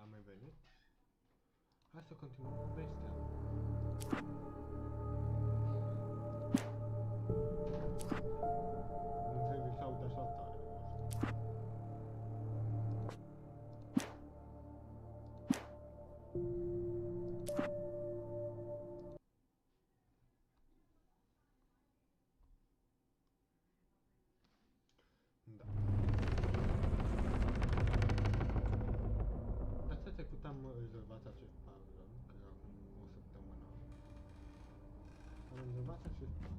am mai venit. Hai să continuăm povestea. Nu trebuie să aud așa tare. Da. Data trecută am rezolvat acest puzzle, că acum o săptămână. Am rezolvat acest puzzle.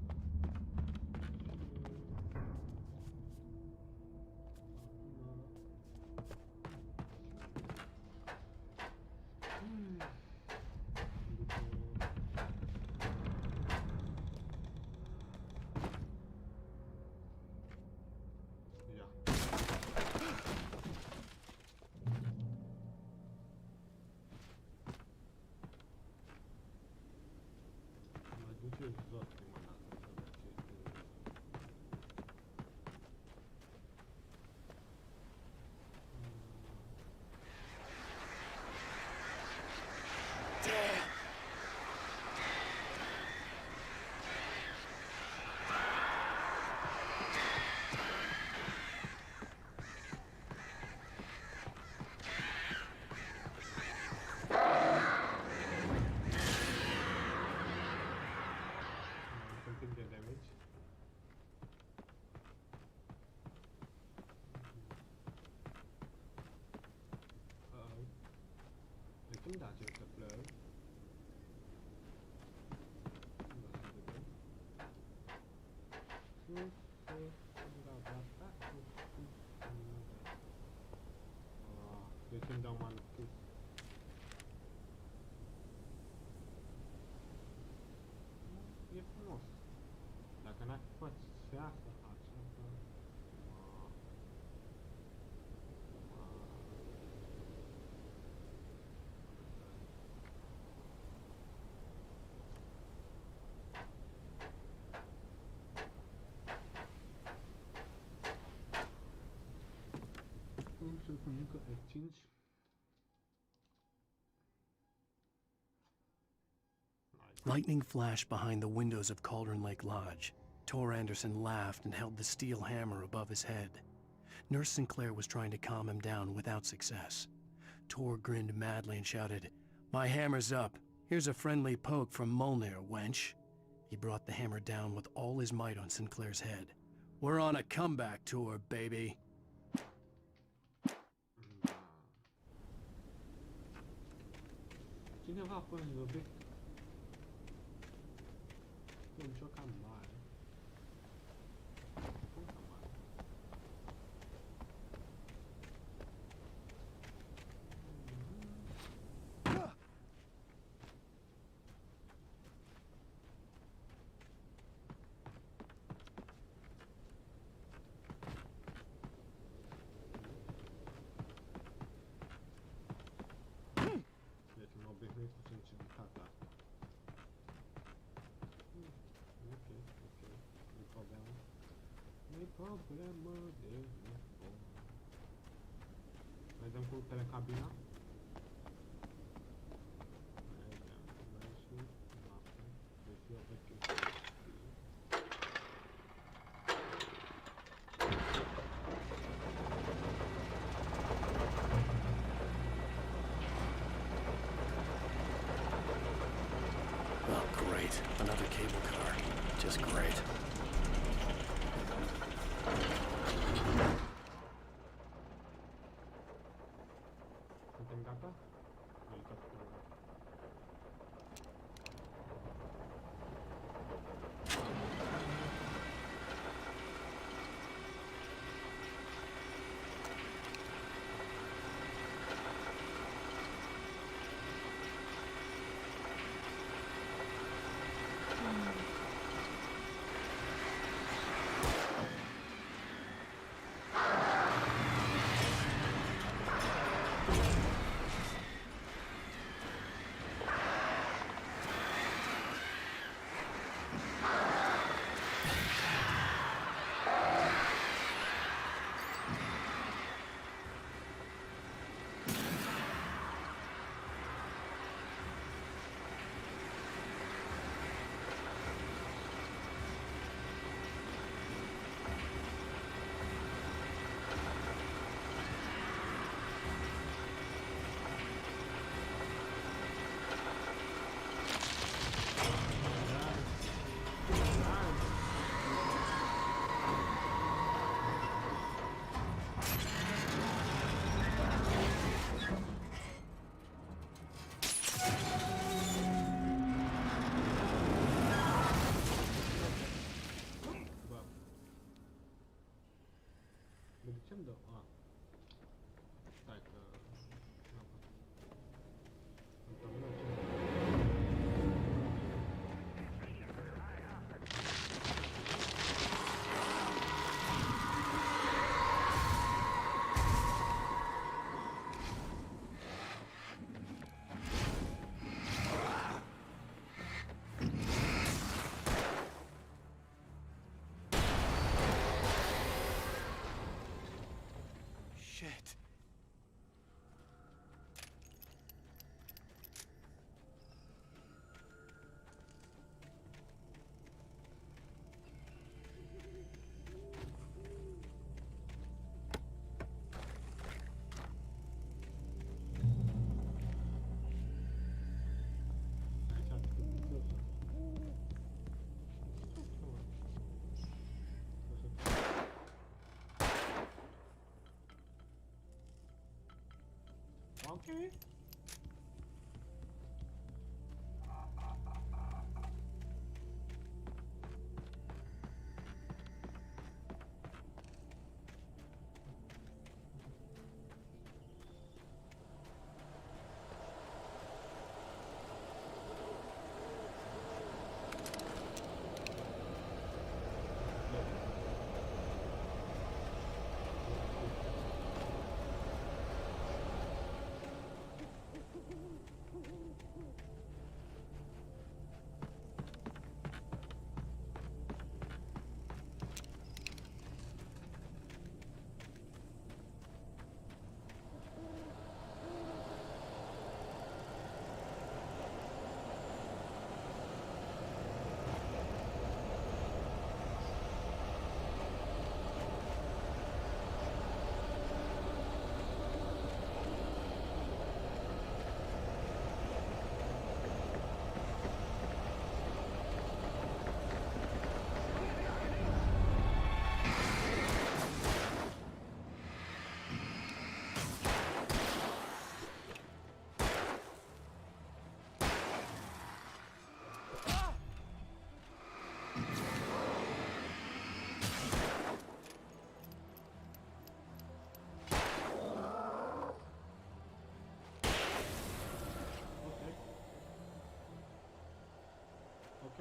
Duceți jos prima dată să vedeți ce este jos. Chúng ta chưa tập lớn. Để đồng ăn e frumos. Dacă n-ar face asta, aceasta... Lightning flashed behind the windows of Cauldron Lake Lodge. Tor Anderson laughed and held the steel hammer above his head. Nurse Sinclair was trying to calm him down without success. Tor grinned madly and shouted, "My hammer's up. Here's a friendly poke from Molnir, wench." He brought the hammer down with all his might on Sinclair's head. "We're on a comeback tour, baby." Cineva a pus lovit cu un ciocan mare. Cum cam mare? Deci mă obișnuit cu sensibilitatea asta. Ok, nu-i problemă. Nu-i problemă de telefon. Mai dăm cu telecabina? Vedem, mergi, noapte, deci eu pe chestii. Another cable car. Just great. Suntem gata? Noi tot suntem gata. stai că... Shit. Okay.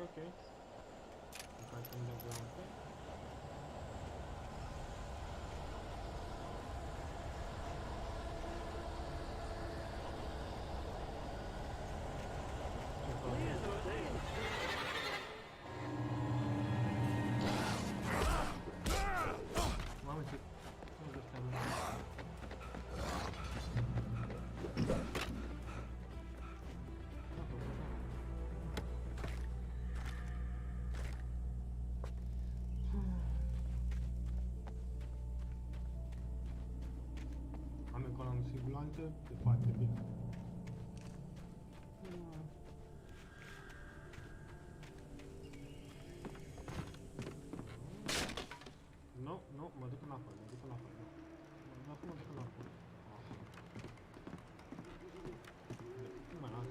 Okay. If I can get around there. Mamă, ce... Nu vă stai, mă. Am economii siguranță, e foarte bine. Nu, mă duc înapoi, mă duc înapoi. Nu mă las.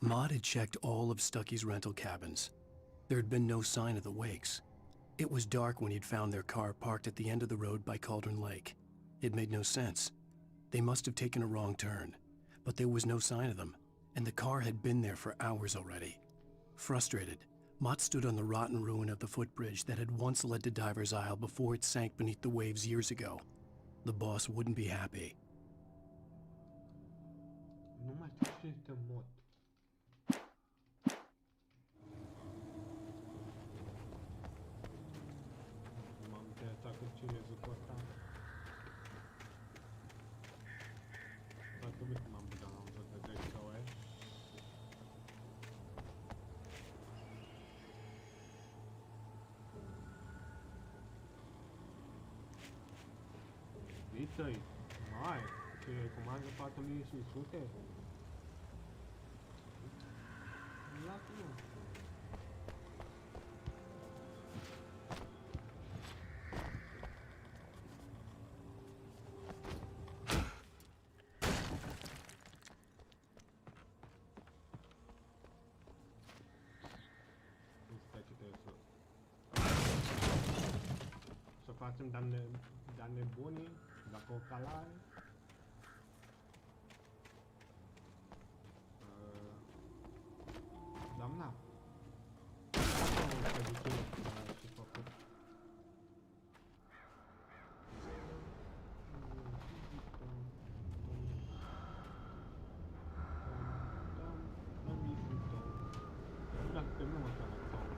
Maud had checked all of Stucky's rental cabins. There had been no sign of the Wakes. It was dark when he'd found their car parked at the end of the road by Cauldron Lake. It made no sense. They must have taken a wrong turn, but there was no sign of them, and the car had been there for hours already. Frustrated, Mott stood on the rotten ruin of the footbridge that had once led to Diver's Isle before it sank beneath the waves years ago. The boss wouldn't be happy. Nu mai știu ce este mod. M-am interesat cu cine e jocul ăsta. Dacă uite m-am bugat la un joc de Despre. Uite-i! Hai! Ce recomandă 4500? Lasă-mă! Stai ce trebuie să facem de-a nebunii, dacă o calare. Doamna! Asta nu se duce și făcut. Dacă terminăm asta la sau.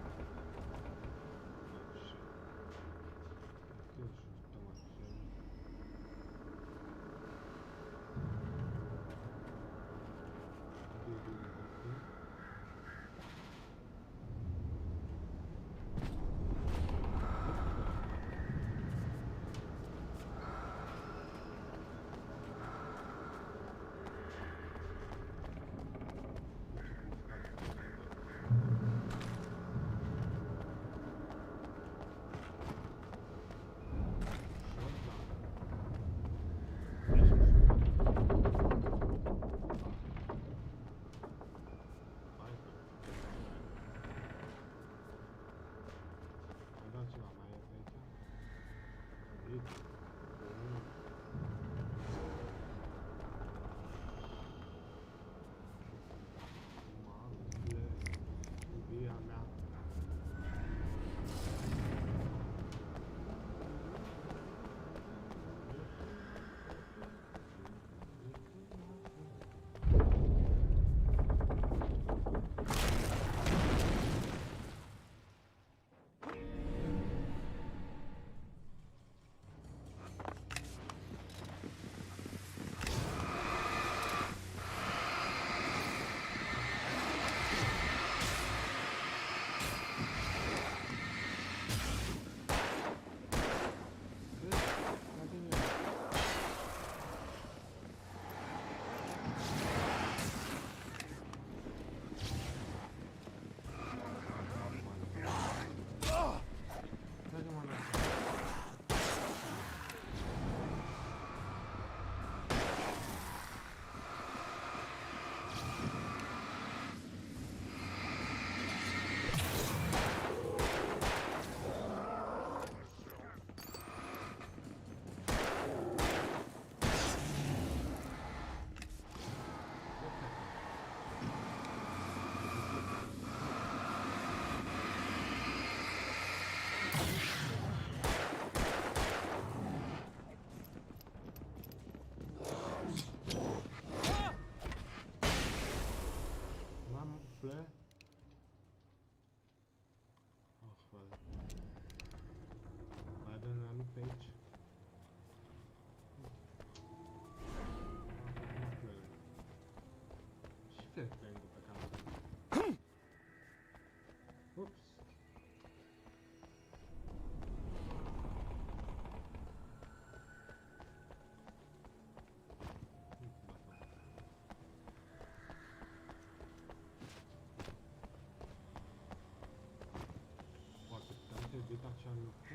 acea lucru.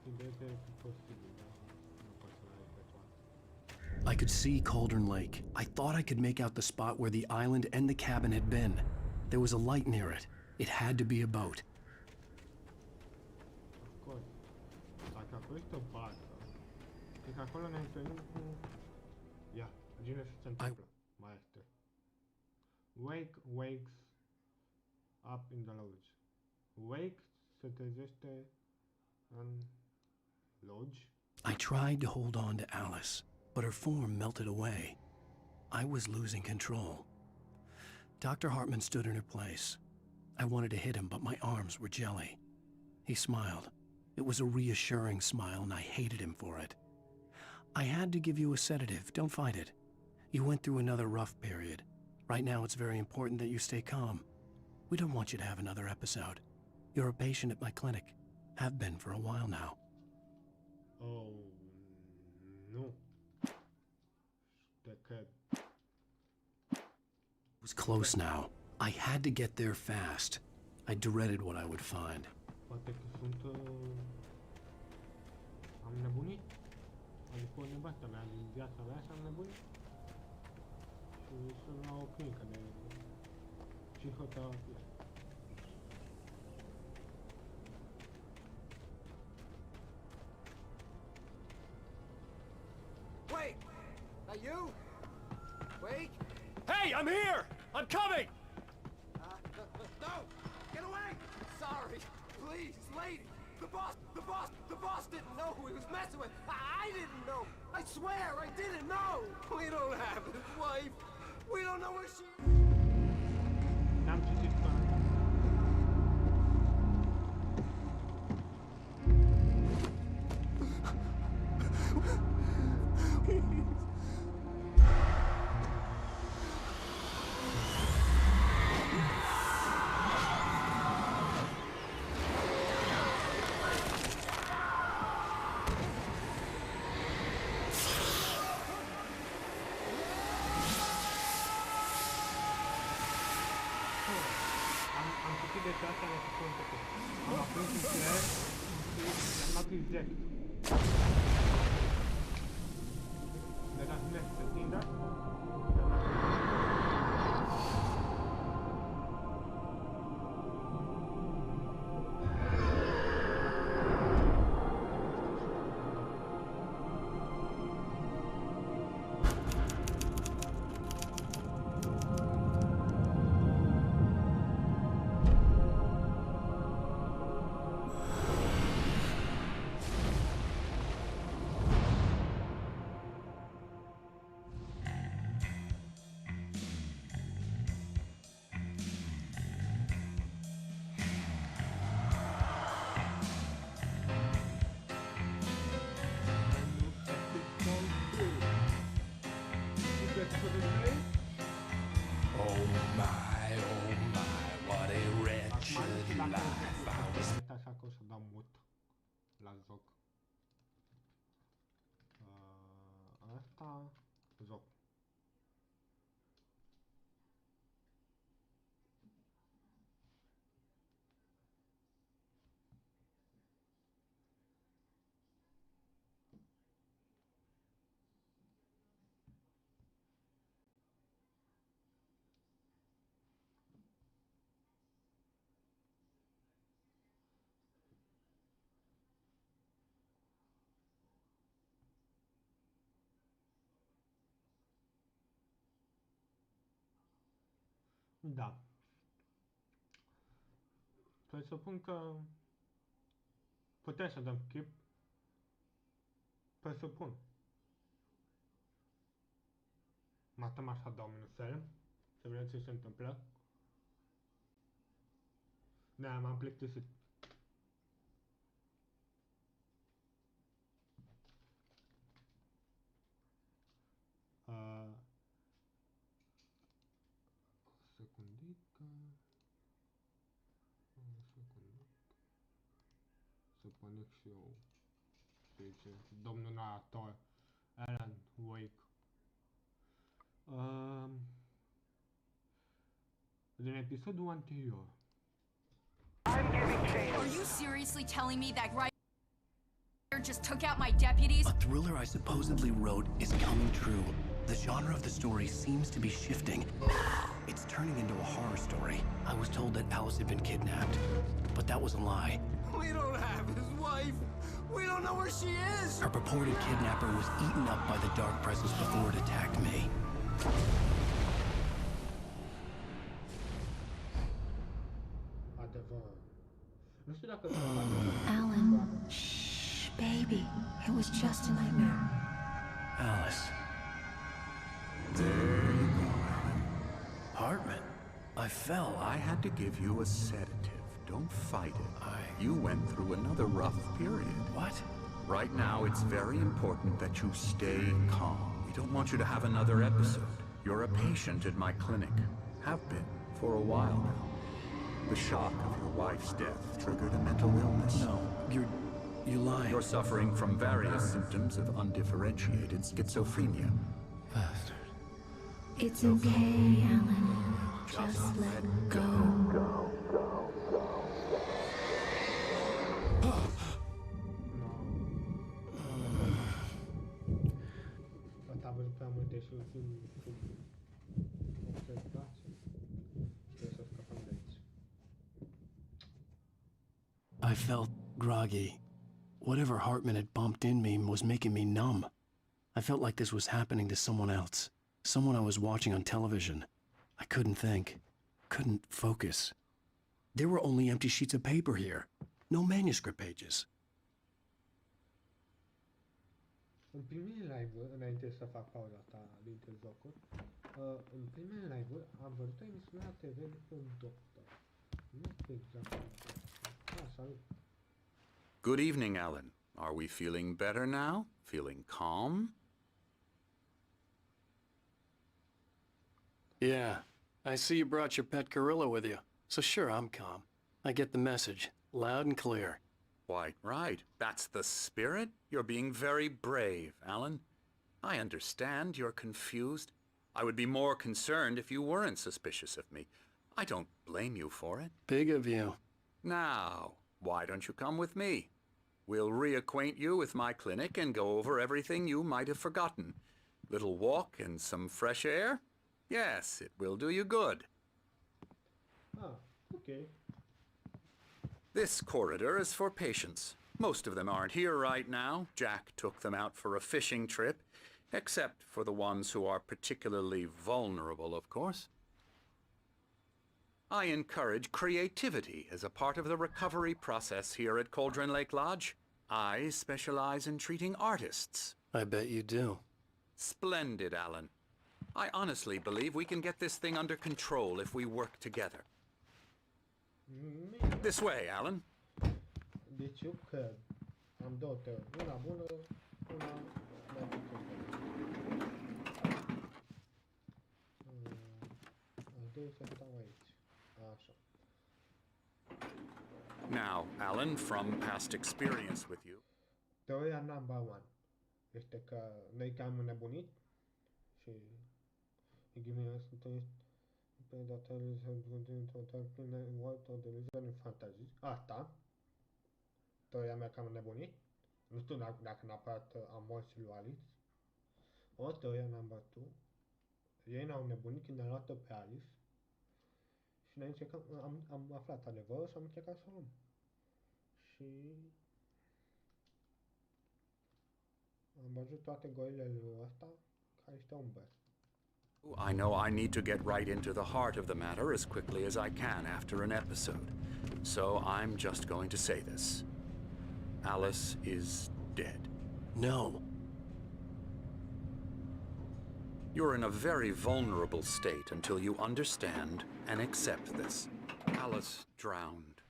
Ideea e posibil, dar nu poți să ai pe toate. I could see Cauldron Lake. I thought I could make out the spot where the island and the cabin had been. There was a light near it. It had to be a boat. Of course. Dacă acolo este o bază, cred că acolo ne întâlnim cu... Ia, gine ce se întâmplă, maestre. Wake wakes up in the lodge. Wake se trezește în lodge. I tried to hold on to Alice, but her form melted away. I was losing control. Dr. Hartman stood in her place. I wanted to hit him, but my arms were jelly. He smiled. It was a reassuring smile, and I hated him for it. I had to give you a sedative. Don't fight it. You went through another rough period. Right now, it's very important that you stay calm. We don't want you to have another episode. You're a patient at my clinic. Have been for a while now. Oh, nu. De cred. It was close now. I had to get there fast. I dreaded what I would find. Poate că sunt... am nebunit. Adică o nebastă mea din viața mea și am nebunit. Și sunt la o clinică de psihoterapie. Wait! Are you? Wait! Hey, I'm here! I'm coming! No! Get away! Sorry! Please, lady! The boss didn't know who he was messing with! I didn't know! I swear I didn't know! We don't have his wife! We don't know where she... N-am citit pe am citit despre asta la săptămâna trecută. Am aprins un flash și am dat direct. Le dat flash pe Tinder. Oh my, what a wretched life I was. Așa că o să dau mut la joc. Asta, joc. Da. Presupun că putem să dăm skip. Presupun. Matăm așa 2 minutele. Să vedem ce se întâmplă. Da, m-am plictisit. Secundică. O secundică. Să conect și eu. Ce zice domnul narator Alan Wake. Din episodul anterior. Are you seriously telling me that right? just took out my deputies? A thriller I supposedly wrote is coming true. The genre of the story seems to be shifting. It's turning into a horror story. I was told that Alice had been kidnapped, but that was a lie. We don't have his wife. We don't know where she is. Her purported kidnapper was eaten up by the dark presence before it attacked me. Adevăr. Nu știu dacă... Alan, shh, baby. It was just a nightmare. Alice. There you go, Alan. Hartman. I fell. I had to give you a sedative. Don't fight it. You went through another rough period. What? Right now, it's very important that you stay calm. We don't want you to have another episode. You're a patient at my clinic. Have been for a while now. The shock of your wife's death triggered a mental illness. No, you lying. You're suffering from various symptoms of undifferentiated schizophrenia. Bastard. It's okay, Alan. Just let go. Asta a văzut prea multe și un film sub 8 place. Trebuie să scăpăm de aici. I felt groggy. Whatever Hartman had bumped in me was making me numb. I felt like this was happening to someone else. Someone I was watching on television. I couldn't think. Couldn't focus. There were only empty sheets of paper here. No manuscript pages. În primele live-uri, înainte să fac pauza asta dintre jocuri, în primele live-uri am văzut o emisiune la TV despre un doctor. Nu știu exact. Salut. Good evening, Alan. Are we feeling better now? Feeling calm? Yeah, I see you brought your pet gorilla with you. So sure, I'm calm. I get the message, loud and clear. Quite right. That's the spirit. You're being very brave, Alan. I understand you're confused. I would be more concerned if you weren't suspicious of me. I don't blame you for it. Big of you. Now, why don't you come with me? We'll reacquaint you with my clinic and go over everything you might have forgotten. Little walk and some fresh air? Yes, it will do you good. Ah, okay. This corridor is for patients. Most of them aren't here right now. Jack took them out for a fishing trip, except for the ones who are particularly vulnerable, of course. I encourage creativity as a part of the recovery process here at Cauldron Lake Lodge. I specialize in treating artists. I bet you do. Splendid, Alan. I honestly believe we can get this thing under control if we work together. This way, Alan. Deci eu cred. Am două teorii. Una bună, una mai puțin bună. Aș dori să stau aici. Așa. Now, Alan, from past experience with you, Teoria number one este că noi cam înnebunit și ghimile sunt pe datele în fantazii. Asta. Teoria mea cam înnebunit. Nu știu dacă neapărat am morți lui Alice. O teoria number two. Ei n-au nebunit când ne-au luat-o pe Alice. Și noi încercăm, am aflat adevărul și am încercat să o luăm. Și am văzut toate goilele lui ăsta ca niște umbre. I know I need to get right into the heart of the matter as quickly as I can after an episode. So I'm just going to say this. Alice is dead. No. You're in a very vulnerable state until you understand and accept this. Alice drowned,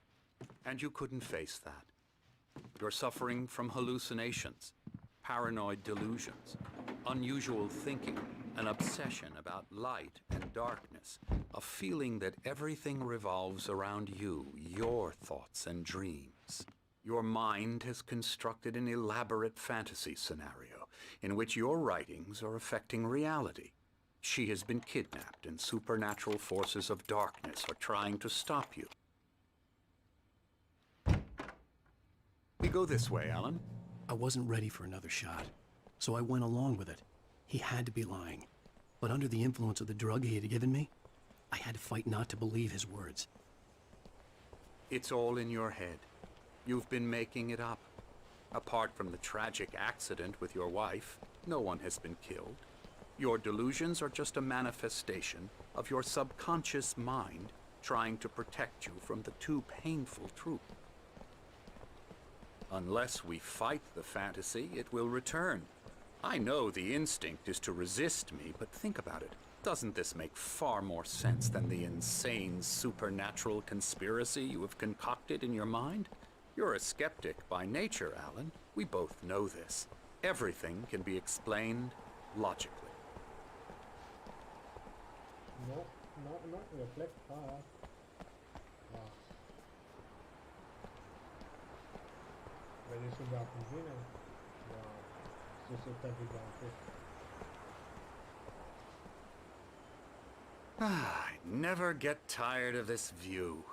and you couldn't face that. You're suffering from hallucinations, paranoid delusions, unusual thinking, an obsession about light and darkness, a feeling that everything revolves around you, your thoughts and dreams. Your mind has constructed an elaborate fantasy scenario in which your writings are affecting reality. She has been kidnapped and supernatural forces of darkness are trying to stop you. We go this way, Alan. I wasn't ready for another shot, so I went along with it. He had to be lying. But under the influence of the drug he had given me, I had to fight not to believe his words. It's all in your head. You've been making it up. Apart from the tragic accident with your wife, no one has been killed. Your delusions are just a manifestation of your subconscious mind trying to protect you from the too painful truth. Unless we fight the fantasy, it will return. I know the instinct is to resist me, but think about it. Doesn't this make far more sense than the insane supernatural conspiracy you have concocted in your mind? You're a skeptic by nature, Alan. We both know this. Everything can be explained logically. No, reflect fast. Vede sulla cucina, se sopravvive anche. I never get tired of this view.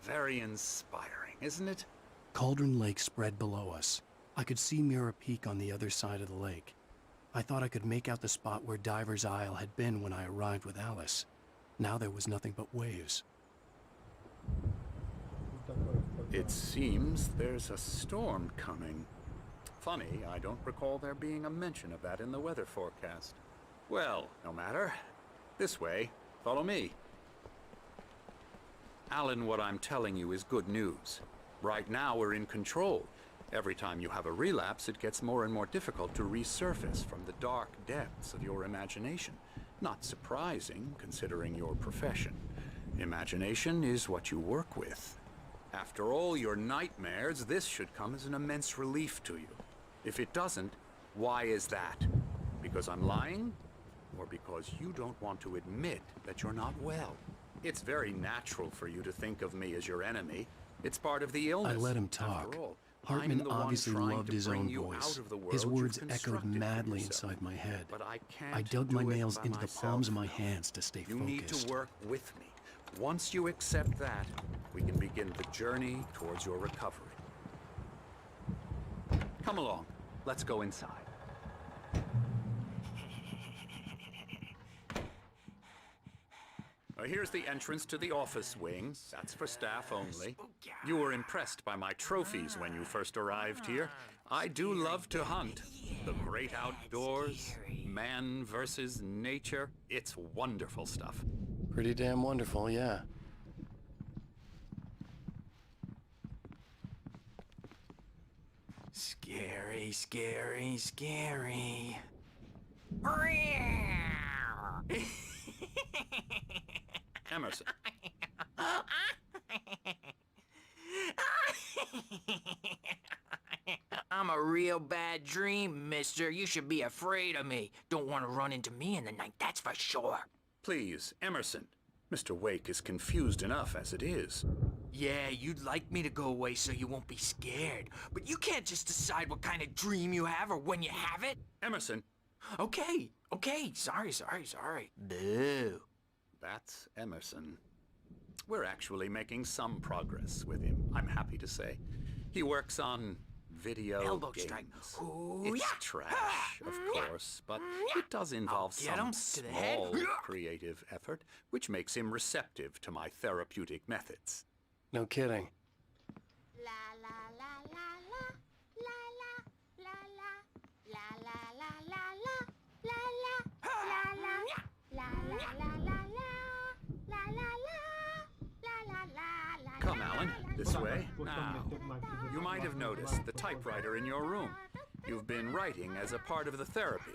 Very inspiring, isn't it? Cauldron Lake spread below us. I could see Mirror Peak on the other side of the lake. I thought I could make out the spot where Diver's Isle had been when I arrived with Alice. Now there was nothing but waves. It seems there's a storm coming. Funny, I don't recall there being a mention of that in the weather forecast. Well, no matter. This way. Follow me. Alan, what I'm telling you is good news. Right now we're in control. Every time you have a relapse, it gets more and more difficult to resurface from the dark depths of your imagination. Not surprising, considering your profession. Imagination is what you work with. After all your nightmares, this should come as an immense relief to you. If it doesn't, why is that? Because I'm lying? Or because you don't want to admit that you're not well? It's very natural for you to think of me as your enemy. It's part of the illness. I let him talk. After all, Hartman I'm the one obviously trying loved to his bring own you voice. out of the His world words you've echoed constructed for madly yourself. inside my head. But I can't I dug my do it nails by into the myself. palms of my hands to stay You focused. need to work with me. Once you accept that, we can begin the journey towards your recovery. Come along. Let's go inside. Here's the entrance to the office wing. That's for staff only. You were impressed by my trophies when you first arrived here. I do love to hunt. The great outdoors, man versus nature. It's wonderful stuff. Pretty damn wonderful, yeah. Scary, scary, scary. Emerson. I'm a real bad dream, mister. You should be afraid of me. Don't want to run into me in the night, that's for sure. Please, Emerson. Mr. Wake is confused enough as it is. Yeah, you'd like me to go away so you won't be scared. But you can't just decide what kind of dream you have or when you have it. Emerson. Okay, sorry. Boo. That's Emerson. We're actually making some progress with him, I'm happy to say. He works on video Elbow games. strike. It's trash, of course, but it does involve Get him some to the head. small creative effort, which makes him receptive to my therapeutic methods. No kidding. Come, Alan, this way. Now, you might have noticed the typewriter in your room. You've been writing as a part of the therapy.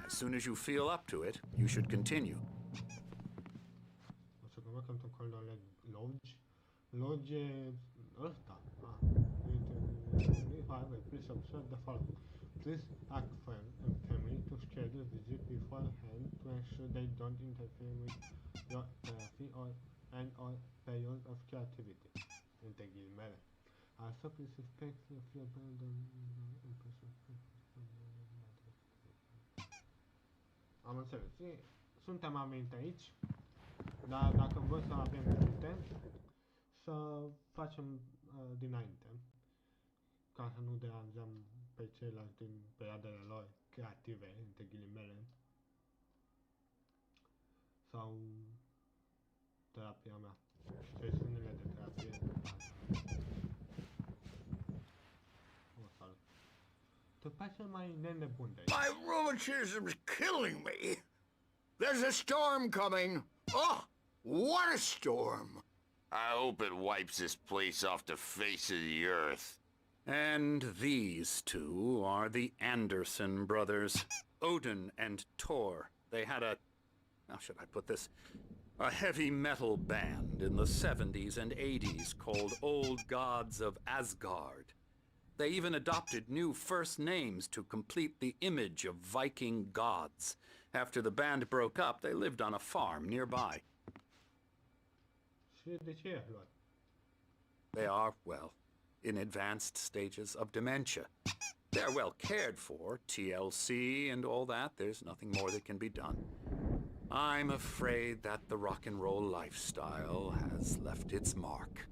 As soon as you feel up to it, you should continue. Secondo me canto quello Lodge. Lodge ăsta. Please observe the following. Please ask friends and family to schedule visit beforehand to ensure they don't interfere with your therapy or period of creativity. Între ghilimele. Also, please respect if your burden Am înțeles. Suntem aminti aici, dar dacă vrem să avem content, să facem dinainte. ca să nu deranjăm pe ceilalți din perioadele lor creative, între ghilimele. Sau terapia mea. Sesiunile de terapie. O salut. Te face mai nenebun de aici. My rheumatism's killing me. There's a storm coming. Oh, what a storm. I hope it wipes this place off the face of the earth. And these two are the Anderson brothers, Odin and Thor. They had a, how should I put this, a heavy metal band in the 70s and 80s called Old Gods of Asgard. They even adopted new first names to complete the image of Viking gods. After the band broke up, they lived on a farm nearby. Și de ce i-ai luat? They are, well, in advanced stages of dementia. They're well cared for, TLC and all that. There's nothing more that can be done. I'm afraid that the rock and roll lifestyle has left its mark.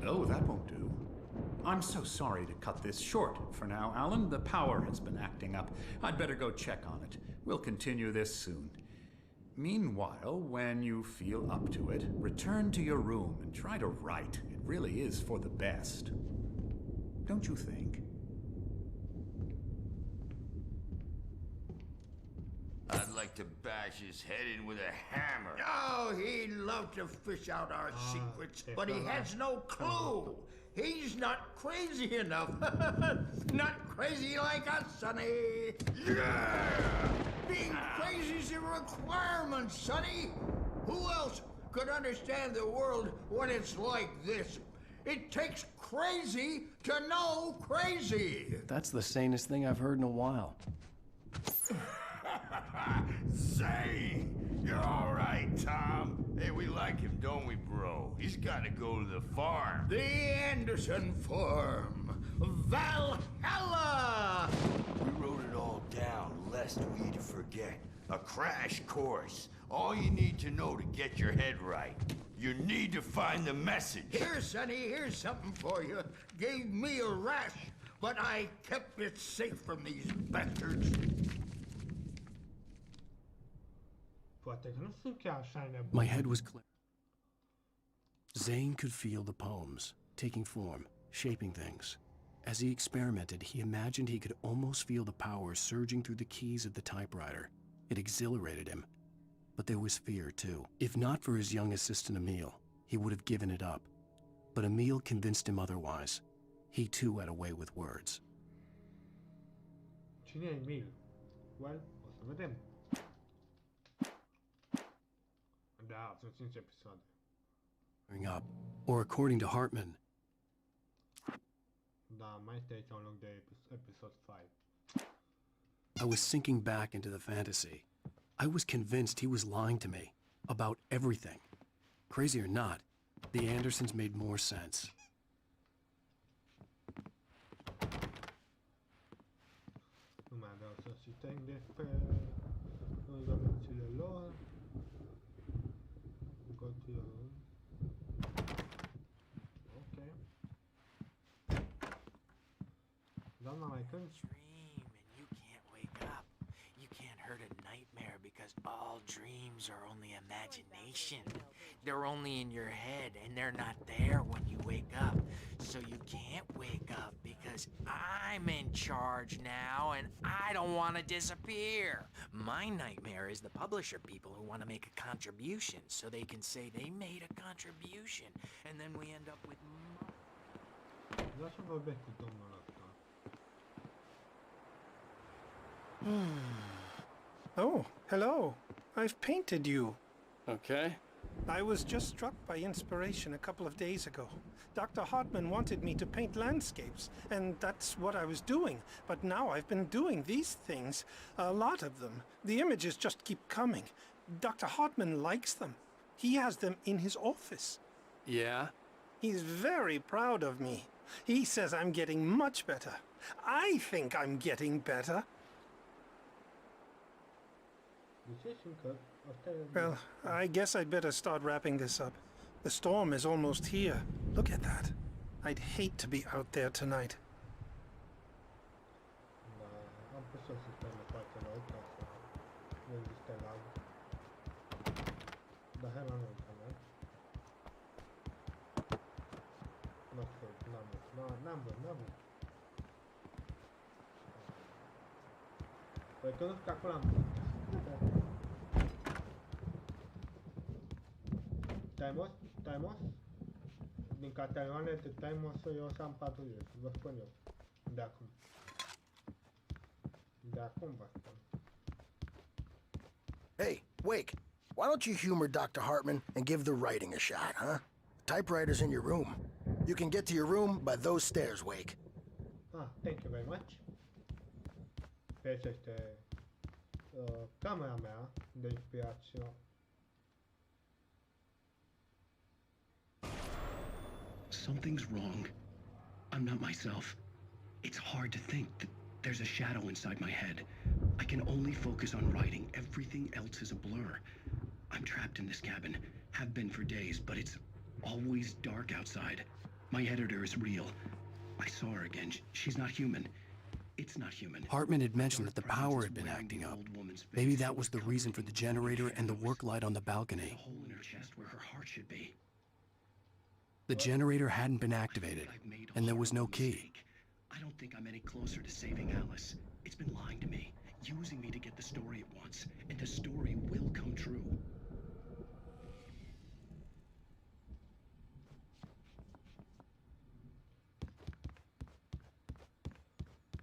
Oh, that won't do. I'm so sorry to cut this short for now, Alan. The power has been acting up. I'd better go check on it. We'll continue this soon. Meanwhile, when you feel up to it, return to your room and try to write. It really is for the best. Don't you think? I'd like to bash his head in with a hammer. Oh, he'd love to fish out our secrets, but he has no clue. He's not crazy enough. Not crazy like us, Sonny. Yeah! Being crazy's a requirement, Sonny. Who else could understand the world when it's like this? It takes crazy to know crazy. That's the sanest thing I've heard in a while. Say, you're all right, Tom. Hey, we like him, don't we, bro? He's got to go to the farm. The Anderson farm. Valhalla! We wrote it all down, lest we forget. A crash course. All you need to know to get your head right. You need to find the message. Here, Sonny, here's something for you. Gave me a rash, but I kept it safe from these bastards. Poate că nu sunt chiar așa nebun. My head was clear. Zane could feel the poems, taking form, shaping things. As he experimented, he imagined he could almost feel the power surging through the keys of the typewriter. It exhilarated him. But there was fear, too. If not for his young assistant Emil, he would have given it up. But Emil convinced him otherwise. He, too, had a way with words. Cine e Emil? Well, o să vedem. Da, sunt 5 episoade. Up, or according to Hartman, Da, mai este aici un loc de episod 5. I was sinking back into the fantasy. I was convinced he was lying to me about everything. Crazy or not, the Andersons made more sense. Nu mai vreau să citesc despre rugămințile lor. Ok. Doamna mai când? Dream and you can't wake up. You can't hurt a nightmare because all dreams are only imagination. They're only in your head and they're not there when you wake up. So you can't wake up because I'm in charge now and I don't want to disappear. My nightmare is the publisher people who want to make a contribution so they can say they made a contribution and then we end up with Vreau să vorbesc cu domnul ăsta. Oh, hello. I've painted you. Okay. I was just struck by inspiration a couple of days ago. Dr. Hartman wanted me to paint landscapes, and that's what I was doing. But now I've been doing these things, a lot of them. The images just keep coming. Dr. Hartman likes them. He has them in his office. Yeah? He's very proud of me. He says I'm getting much better. I think I'm getting better. Well, I guess I'd better start wrapping this up. The storm is almost here. Look at that. I'd hate to be out there tonight. Am pus un sistem foarte rău ca să nu existe lag. Dar hai la noi, ca noi. Nu știu, n-am vrut. Păi că nu știu că acolo am vrut. Timos? Din categoria de Timos-ul eu o să am 40, vă spun eu. De acum. Hey, Wake, why don't you humor Dr. Hartman and give the writing a shot, huh? Typewriter's in your room. You can get to your room by those stairs, Wake. Thank you very much. Pe asta este camera mea de inspirație. Something's wrong. I'm not myself. It's hard to think that there's a shadow inside my head. I can only focus on writing. Everything else is a blur. I'm trapped in this cabin. Have been for days, but it's always dark outside. My editor is real. I saw her again. She's not human. It's not human. Hartman had mentioned that the power had been acting up. Maybe that was the reason for the generator and the work light on the balcony. A hole in her chest where her heart should be. The generator hadn't been activated, and there was no key. I don't think I'm any closer to saving Alice. It's been lying to me, using me to get the story it wants, and the story will come true.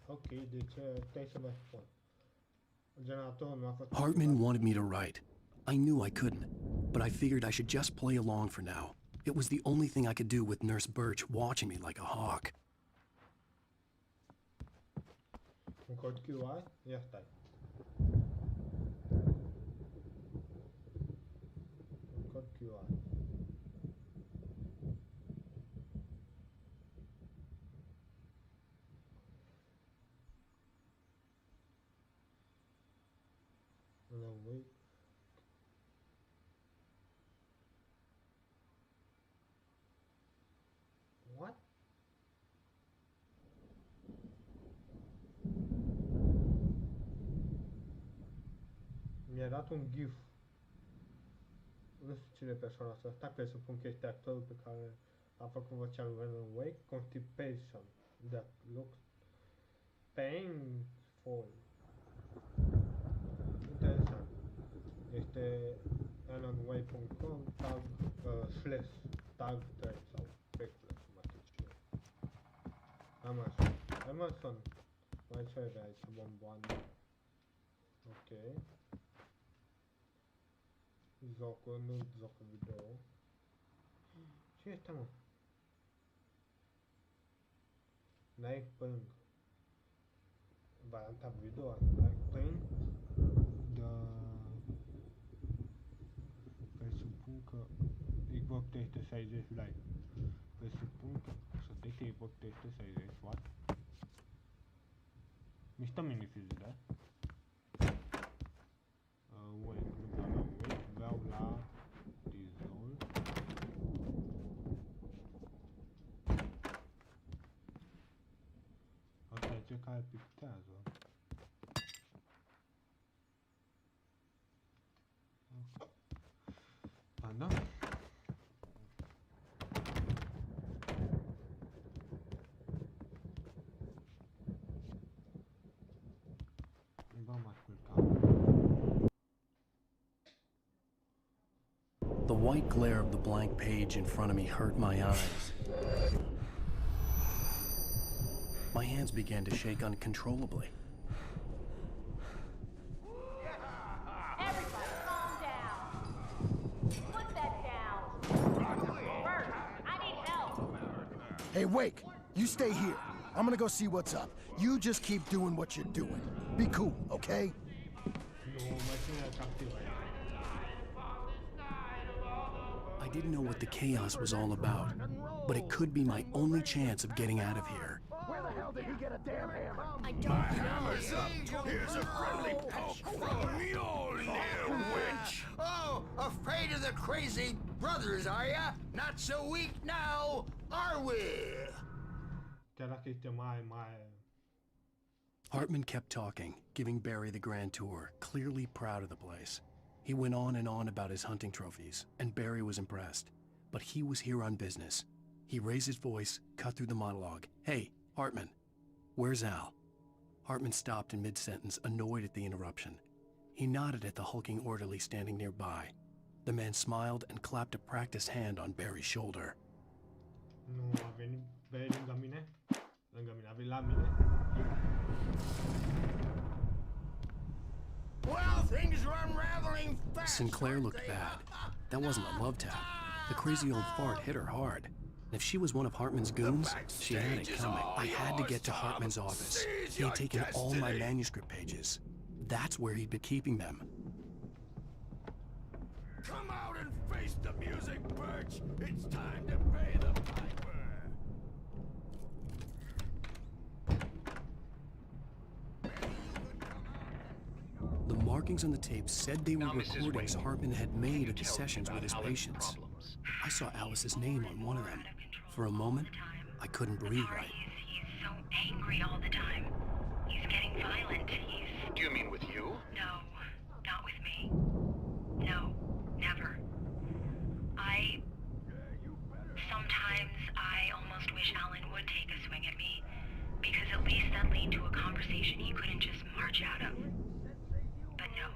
Ok, deci trebuie să vă spun. Generatorul meu a fost... Hartman wanted me to write. I knew I couldn't, but I figured I should just play along for now. It was the only thing I could do with Nurse Birch watching me like a hawk. Un cod QR? Ia stai. Un cod QR. No, wait. What? Mi-a dat un GIF. Nu știu cine e persoana asta, presupun că este actorul pe care a făcut vocea lui Alan Wake. Constipation. That looks painful. Interesant. Este alanwake.com tag tag 3 sau speculă, cum ar fi. Amazon. Mai ce avea aici, bomboane. Ok. Jocuri, nu jocuri video. Ce este, mă? N-ai pâng. Varianta video, n-ai pâng. Da. Presupun că Xbox 360 Live. Presupun că să trece Xbox 360, what? Mișto minifizul, da? Wait, nu vreau la wait, vreau la dissolve. Asta e cel care pictează. Da? The white glare of the blank page in front of me hurt my eyes. My hands began to shake uncontrollably. Everybody, calm down. Put that down. Bert, I need help. Hey, Wake, you stay here. I'm gonna go see what's up. You just keep doing what you're doing. Be cool, okay? I didn't know what the chaos was all about, but it could be my only chance of getting out of here. Where the hell hell did he get a damn hammer? I My don't know. hammer's up. Here's a friendly poke from Mjolnir, witch. Oh, afraid of the crazy brothers, are ya? Not so weak now, are we? Chiar dacă este mai... Hartman kept talking, giving Barry the grand tour, clearly proud of the place. He went on and on about his hunting trophies, and Barry was impressed. But he was here on business. He raised his voice, cut through the monologue. Hey, Hartman, where's Al? Hartman stopped in mid-sentence, annoyed at the interruption. He nodded at the hulking orderly standing nearby. The man smiled and clapped a practiced hand on Barry's shoulder. Nu a venit Barry lângă mine? Lângă mine, a venit la mine? Well, things are unraveling fast. Sinclair looked bad. That wasn't a love tap. The crazy old fart hit her hard. And if she was one of Hartman's goons, she had it coming. I had to get to Hartman's office. He had taken all my manuscript pages. That's where he'd been keeping them. Come out and face the music, Birch. It's time to pay the piper. The markings on the tape said they were recordings Hartman had made of the sessions with his patients. I saw Alice's name on one of them. For a moment, I couldn't breathe right. He's so angry all the time. He's getting violent. Do you mean with you? No, not with me. No, never. Sometimes I almost wish Alan would take a swing at me, because at least that lead to a conversation he couldn't just march out of. But no.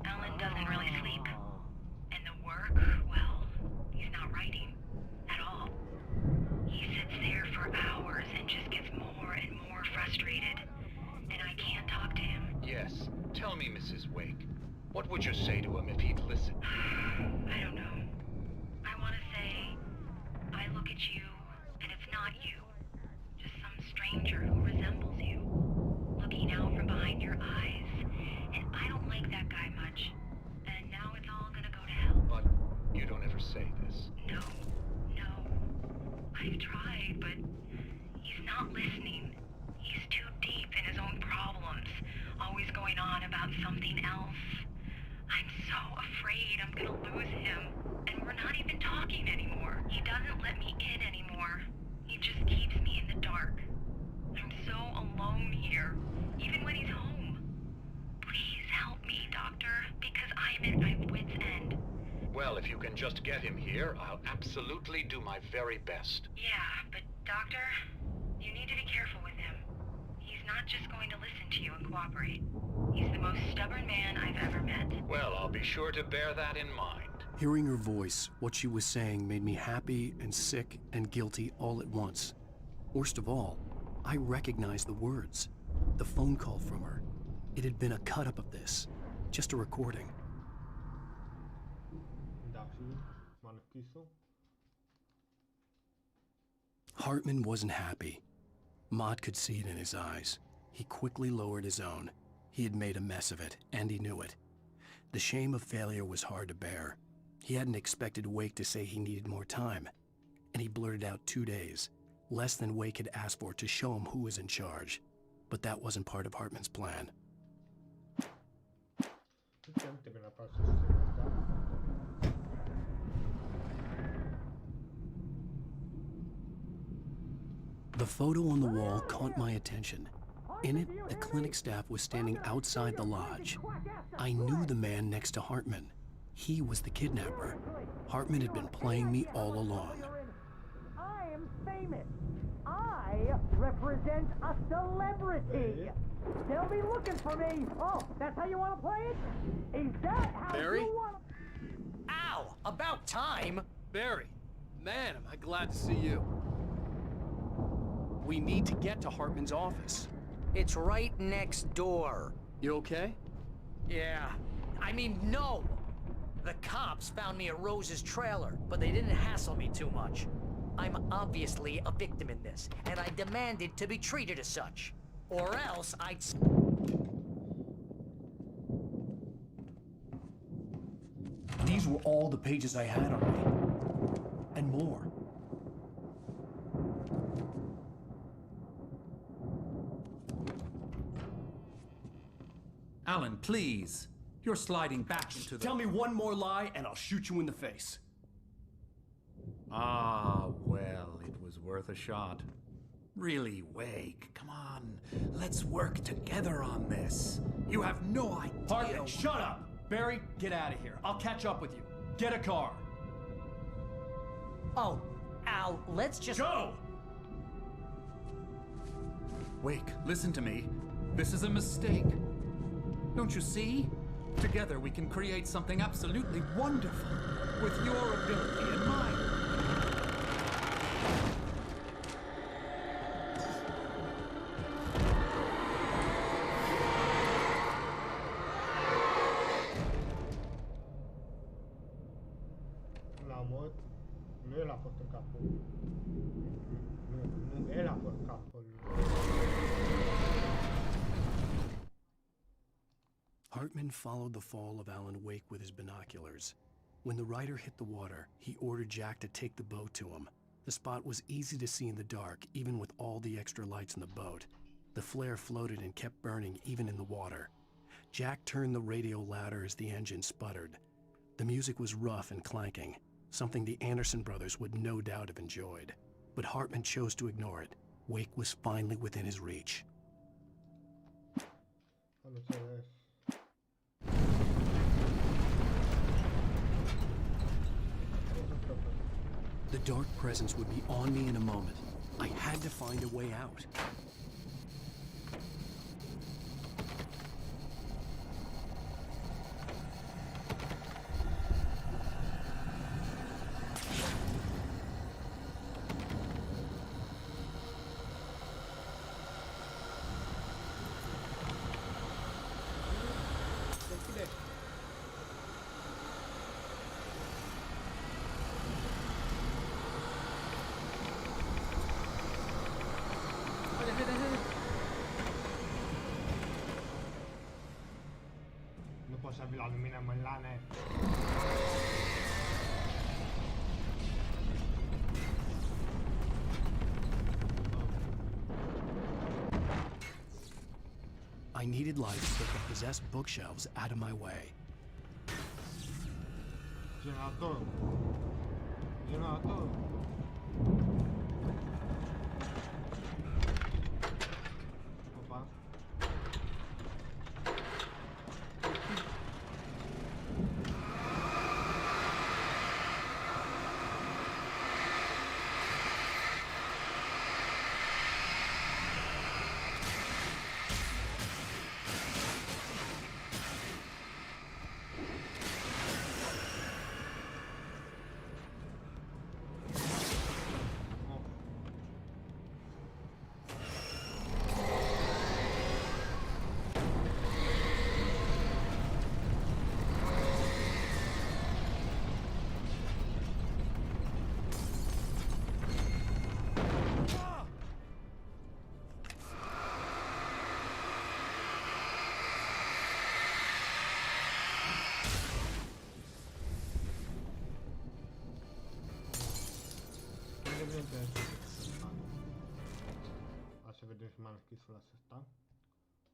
Alan doesn't really sleep. And the work, well, he's not writing at all. He sits there for hours and just gets more and more frustrated. And I can't talk to him. Yes. Tell me, Mrs. Wake. What would you say to him if he'd listen? I don't know. I want to say, I look at you, and it's not you. Just some stranger who resembles you. Looking out from behind your eyes. And I don't like that guy much. And now it's all gonna go to hell. But you don't ever say this. No. I've tried, but he's not listening. He's too deep in his own problems. Always going on about something else. I'm so afraid I'm gonna lose him. And we're not even talking anymore. He doesn't let me in anymore. He just keeps me in the dark. I'm so alone here, even when he's home. Please help me, Doctor, because I'm at my wit's end. Well, if you can just get him here, I'll absolutely do my very best. Yeah, but Doctor, you need to be careful with him. He's not just going to listen to you and cooperate. He's the most stubborn man I've ever met. Well, I'll be sure to bear that in mind. Hearing her voice, what she was saying made me happy and sick and guilty all at once. Worst of all, I recognized the words. The phone call from her. It had been a cut-up of this. Just a recording. Hartman wasn't happy. Maude could see it in his eyes. He quickly lowered his own. He had made a mess of it, and he knew it. The shame of failure was hard to bear. He hadn't expected Wake to say he needed more time. And he blurted out 2 days, less than Wake had asked for, to show him who was in charge. But that wasn't part of Hartman's plan. The photo on the wall caught my attention. In it, the clinic staff was standing outside the lodge. I knew the man next to Hartman. He was the kidnapper. Hartman had been playing me all along. I am famous. I represent a celebrity. They'll be looking for me. Oh, that's how you want to play it? Is that how Barry? you want to... Ow! About time! Barry, man, am I glad to see you. We need to get to Hartman's office. It's right next door. You okay? Yeah. I mean, no! The cops found me at Rose's trailer, but they didn't hassle me too much. I'm obviously a victim in this, and I demanded to be treated as such. Or else I'd... These were all the pages I had on me. And more. Alan, please. You're sliding back into the... Tell me one more lie and I'll shoot you in the face. Ah, well, it was worth a shot. Really, Wake, come on. Let's work together on this. You have no idea... Hartman, shut up! Barry, get out of here. I'll catch up with you. Get a car. Oh, Al, let's just... Go! Wake, listen to me. This is a mistake. Don't you see? Together we can create something absolutely wonderful. With your ability in mind. L-a omorât. Nu el a fost în capul. Nu, el a fost capul. Hartman followed the fall of Alan Wake with his binoculars. When the rider hit the water, he ordered Jack to take the boat to him. The spot was easy to see in the dark, even with all the extra lights in the boat. The flare floated and kept burning even in the water. Jack turned the radio louder as the engine sputtered. The music was rough and clanking, something the Anderson brothers would no doubt have enjoyed. But Hartman chose to ignore it. Wake was finally within his reach. The dark presence would be on me in a moment. I had to find a way out. Să vii la lumina mălane. I needed light to get the possessed bookshelves out of my way. Generator. Generator. Opa.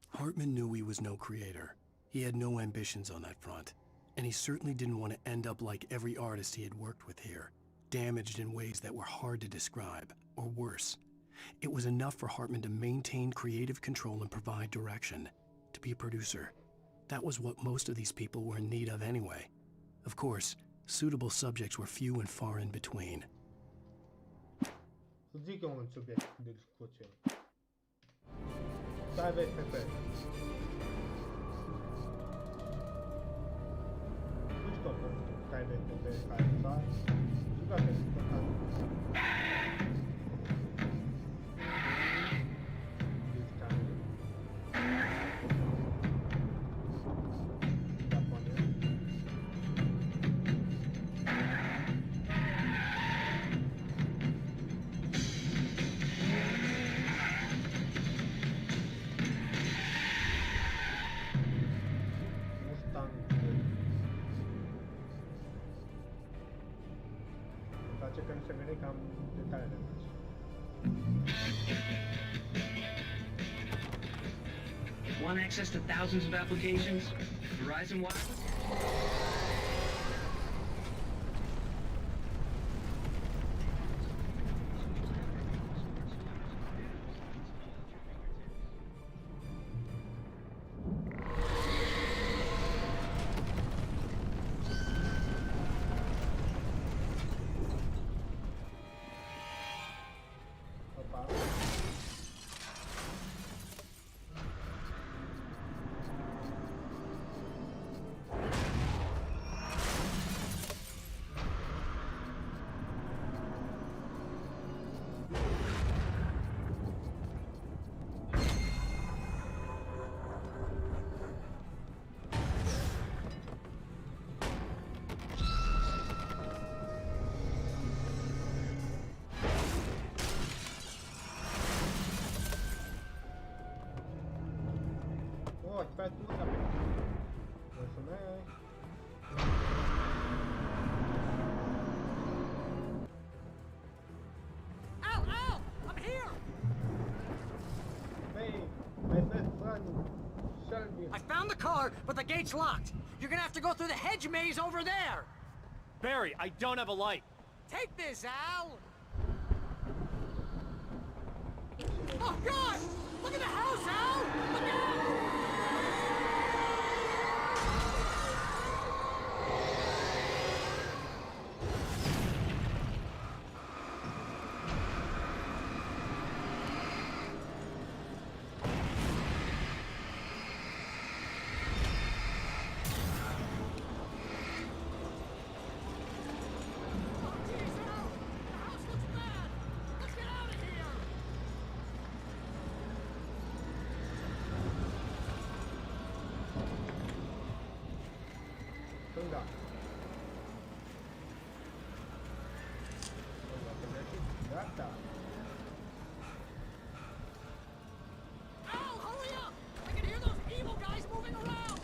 Hartman knew he was no creator. He had no ambitions on that front. And he certainly didn't want to end up like every artist he had worked with here, damaged in ways that were hard to describe, or worse. It was enough for Hartman to maintain creative control and provide direction, to be a producer. That was what most of these people were in need of anyway. Of course, suitable subjects were few and far in between. Zic eu un subiect de discuție. Să aveți pe nu știu că ai de care să jucate pe Want access to thousands of applications? Verizon Wireless? Espera tu la Al! Al! I'm here! Hey, my best friend, Shelby. I found the car, but the gate's locked. You're gonna have to go through the hedge maze over there. Barry, I don't have a light. Take this, Al! Oh, God! Look at the house, Al! Look out! Al, hurry up! I can hear those evil guys moving around!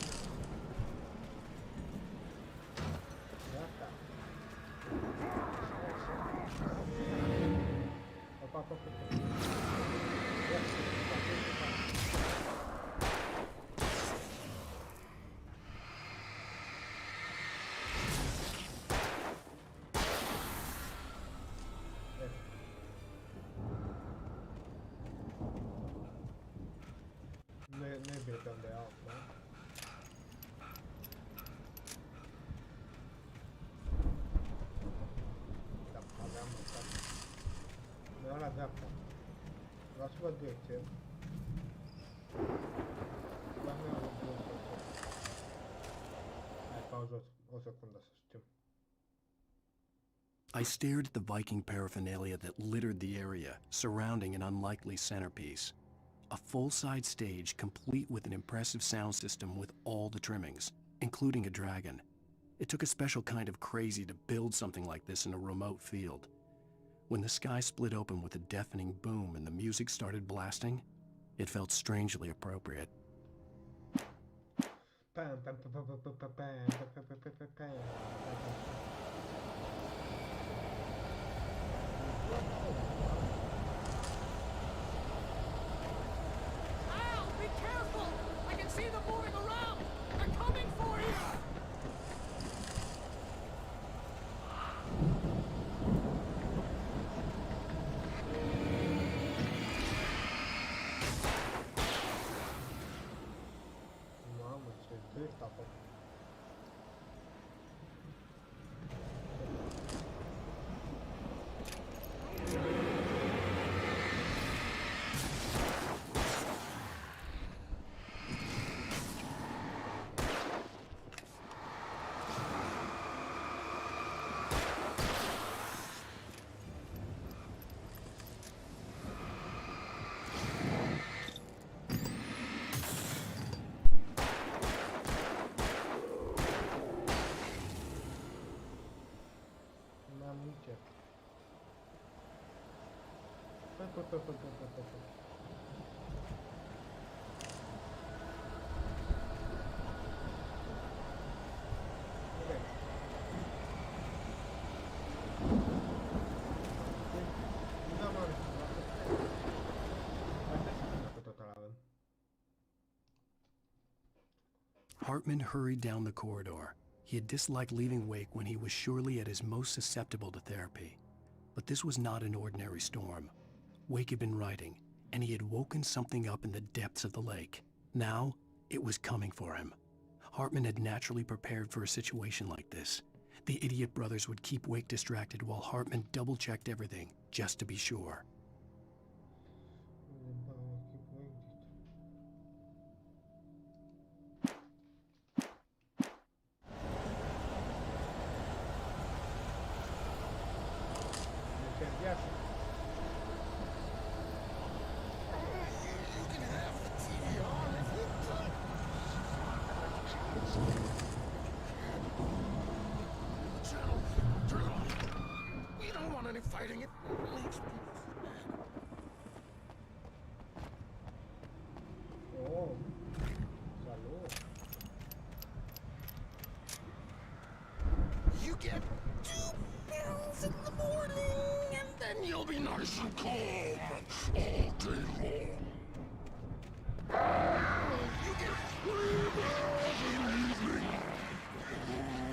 Maybe on the out, no? Ne ala dreapta. Vreau să văd direcție. Dar nu am văzut să fac. Hai, pauză o secundă să știm. I stared at the Viking paraphernalia that littered the area, surrounding an unlikely centerpiece. A full-side stage complete with an impressive sound system with all the trimmings, including a dragon. It took a special kind of crazy to build something like this in a remote field. When the sky split open with a deafening boom and the music started blasting, it felt strangely appropriate. Al, be careful! I can see them moving around! They're coming for you! Mamă, ce drept a făcut. Hartman hurried down the corridor. He had disliked leaving Wake when he was surely at his most susceptible to therapy. But this was not an ordinary storm. Wake had been writing, and he had woken something up in the depths of the lake. Now, it was coming for him. Hartman had naturally prepared for a situation like this. The idiot brothers would keep Wake distracted while Hartman double-checked everything, just to be sure. Yes. You can have the TV on if you could. Channel, turn it off. We don't want any fighting. It makes me Oh, salud. You get 2 pills in the morning, and then you'll be nice and calm all day long. You get 3 pills in the evening.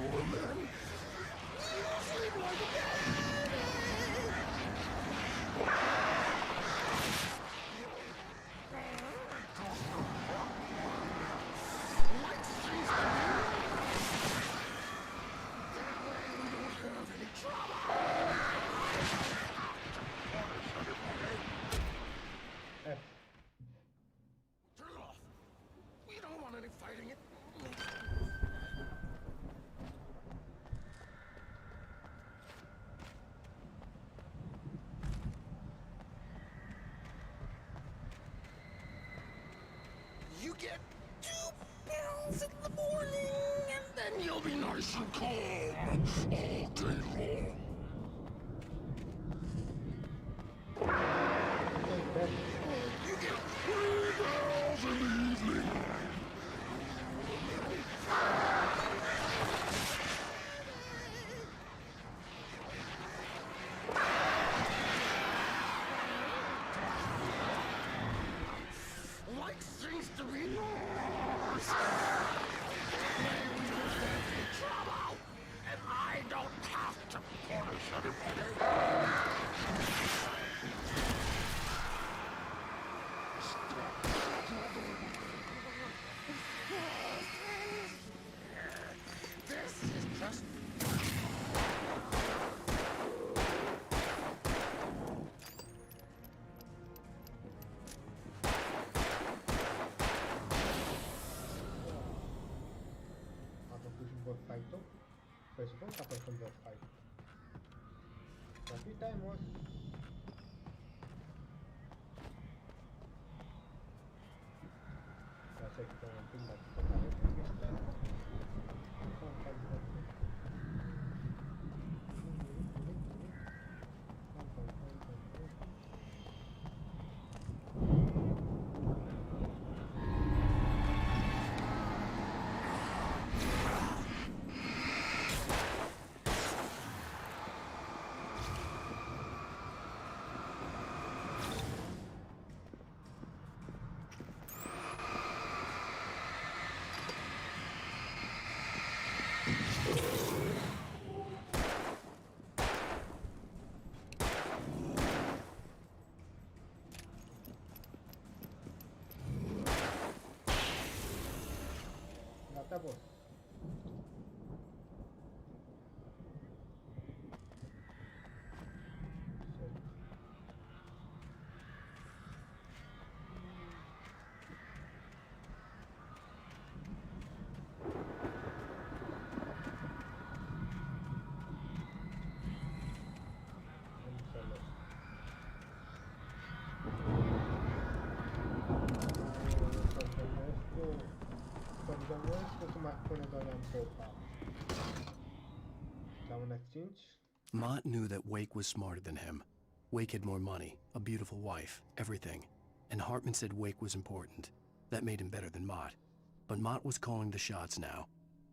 Oh, and then you sleep like a baby. Like things to do. That way we don't have any trouble. F. Turn it off. We don't want any fighting. It makes You get 2 pills in the morning, and then you'll be nice and calm all day long. You get 3 pills in the evening. Like things to be yours. Maybe we don't have any trouble, and I don't have to punish anybody. This is just Ako push boss fight to. Pwede po tapos ang boss fight. Kapitamos. Kasi ito ang pinag sa tayo ng pista. Tapos. Mott knew that Wake was smarter than him. Wake had more money, a beautiful wife, everything. And Hartman said Wake was important. That made him better than Mott. But Mott was calling the shots now.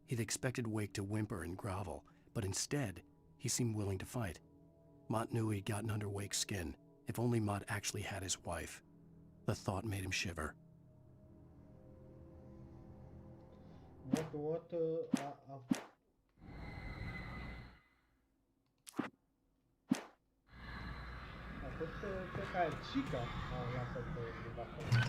He'd expected Wake to whimper and grovel, but instead, he seemed willing to fight. Mott knew he'd gotten under Wake's skin. If only Mott actually had his wife. The thought made him shiver. What a fost такая чика, la fel de nevastă mea.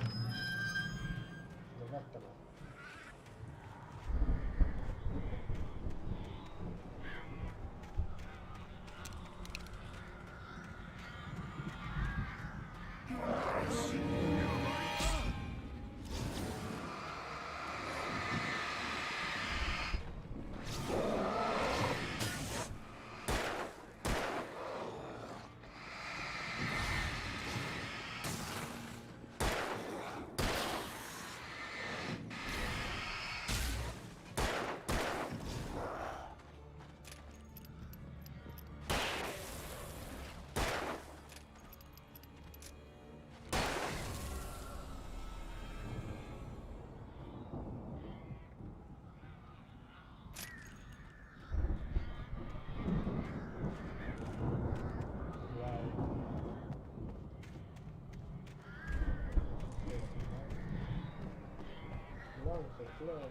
Club.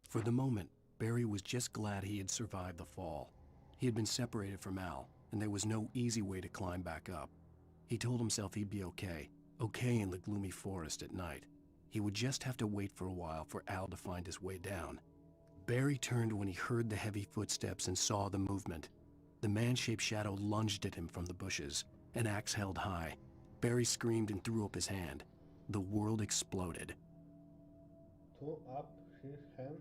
For the moment, Barry was just glad he had survived the fall. He had been separated from Al, and there was no easy way to climb back up. He told himself he'd be okay in the gloomy forest at night. He would just have to wait for a while for Al to find his way down. Barry turned when he heard the heavy footsteps and saw the movement. The man-shaped shadow lunged at him from the bushes, an axe held high. Barry screamed and threw up his hand. The world exploded. Throw up his hand?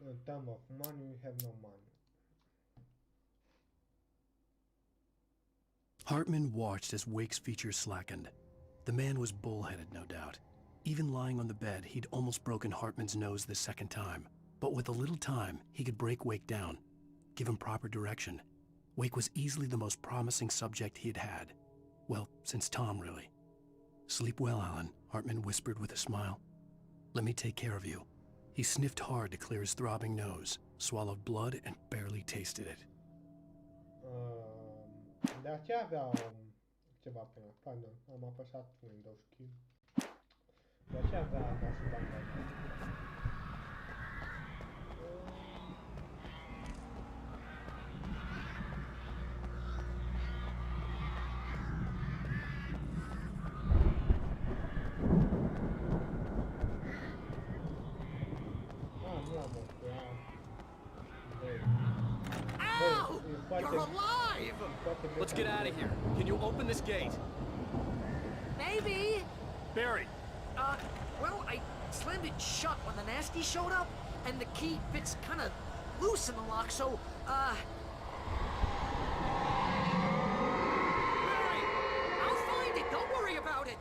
In terms of money, we have no money. Hartman watched as Wake's features slackened. The man was bullheaded, no doubt. Even lying on the bed, he'd almost broken Hartman's nose the second time. But with a little time, he could break Wake down, give him proper direction. Wake was easily the most promising subject he had had. Well, since Tom, really. Sleep well, Alan, Hartman whispered with a smile. Let me take care of you. He sniffed hard to clear his throbbing nose, swallowed blood, and barely tasted it. De aceea avea ceva pe ea. Pardon, am apăsat Windows Q. De aceea avea nasul bandaj. Ow! You're alive! Let's get out of here. Can you open this gate? Maybe. Barry! Well, I slammed it shut when the nasty showed up, and the key fits kind of loose in the lock, so, Barry! I'll find it! Don't worry about it!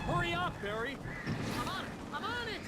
Hurry up, Barry! I'm on it! I'm on it!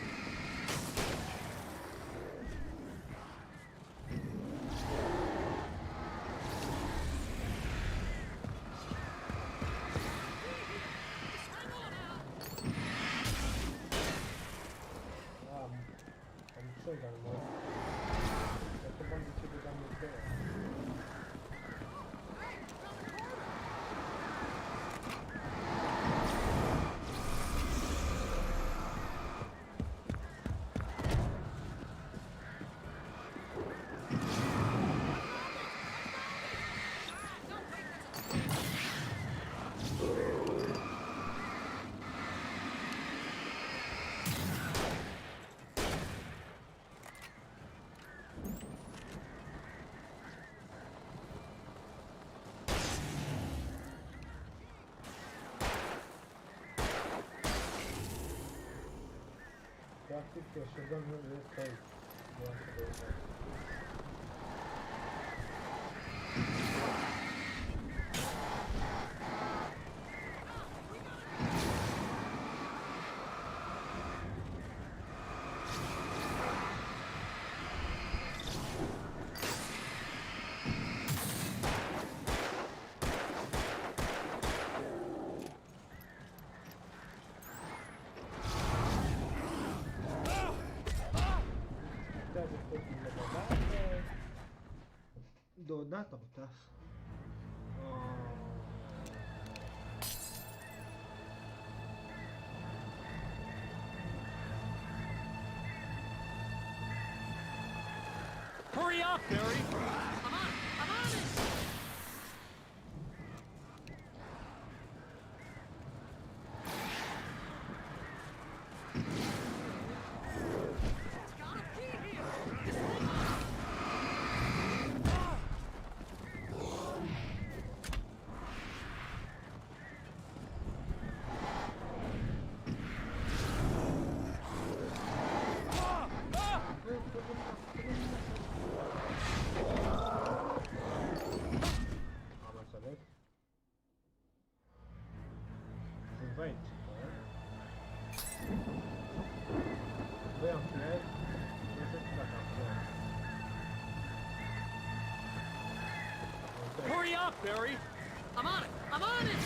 Deodată putea să... Hurry up, Barry! I'm on it! I'm on it! It's gotta be here! Just hang on! Wait. Voi am flag. Nu știu dacă am flag. Hurry up, Barry! I'm on it! I'm on it!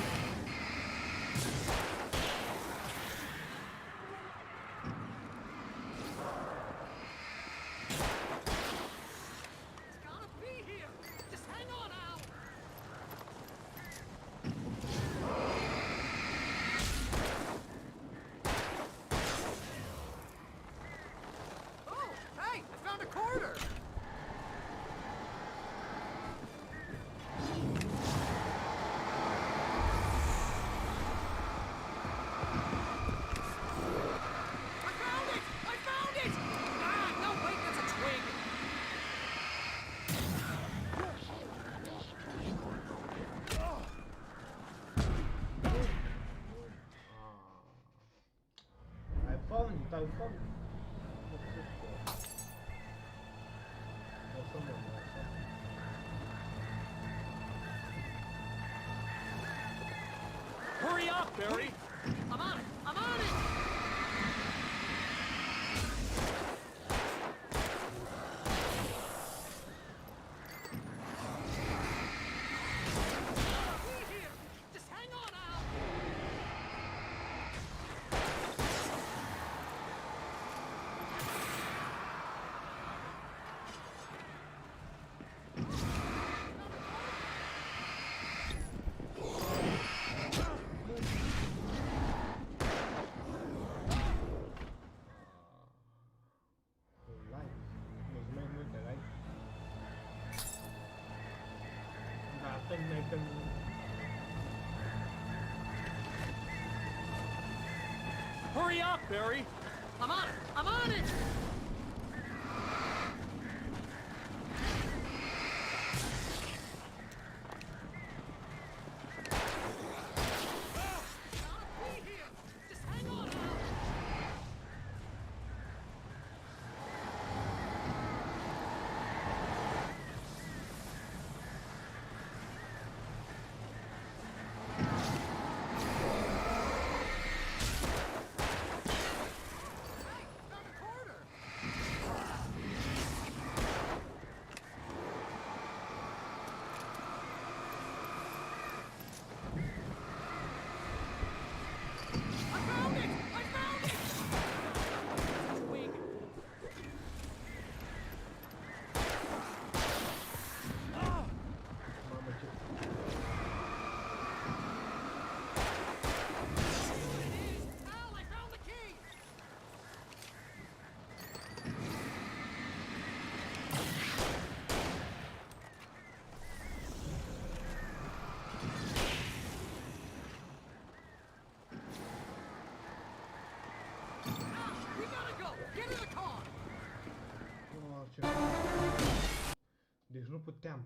It's gotta be here! Just hang on, Al! Oh, hey! I found a quarter! I found it! I found it! Ah, no, wait, that's a twig! I found it, I found it. Hurry up, Barry! I'm on it! I'm on it! Be here! Just hang on, Al! când... Hurry up, Barry! I'm on it! I'm on it! Deci nu puteam.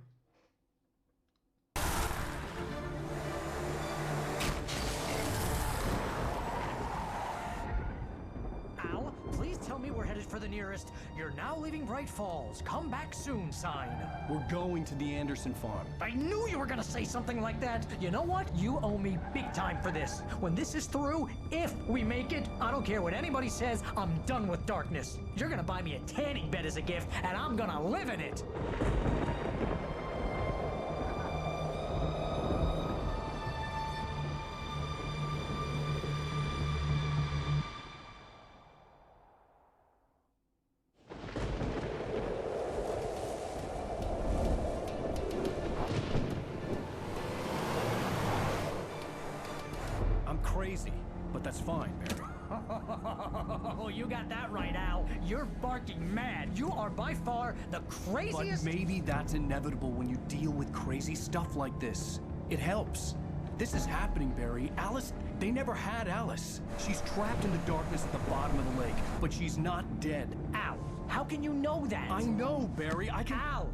Al, please tell me we're headed for the nearest "You're now leaving Bright Falls. Come back soon" sign. We're going to the Anderson farm. I knew you were gonna say something like that. You know what? You owe me big time for this. When this is through, if we make it, I don't care what anybody says, I'm done with darkness. You're gonna buy me a tanning bed as a gift, and I'm gonna live in it. Crazy, but that's fine, Barry. Oh, you got that right, Al. You're barking mad. You are by far the craziest... But maybe that's inevitable when you deal with crazy stuff like this. It helps. This is happening, Barry. Alice, they never had Alice. She's trapped in the darkness at the bottom of the lake, but she's not dead. Al, how can you know that? I know, Barry. I can... Al,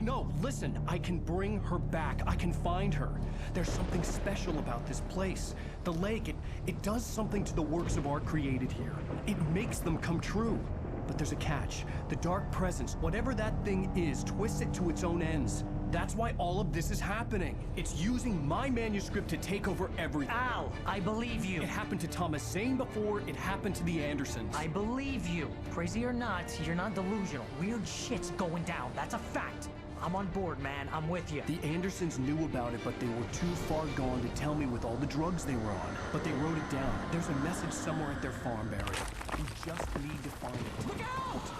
No, listen. I can bring her back. I can find her. There's something special about this place. The lake, it does something to the works of art created here. It makes them come true. But there's a catch. The dark presence, whatever that thing is, twists it to its own ends. That's why all of this is happening. It's using my manuscript to take over everything. Al, I believe you. It happened to Thomas Zane before, it happened to the Andersons. I believe you. Crazy or not, you're not delusional. Weird shit's going down. That's a fact. I'm on board, man. I'm with you. The Andersons knew about it, but they were too far gone to tell me with all the drugs they were on. But they wrote it down. There's a message somewhere at their farm, Barry. We just need to find it. Look out!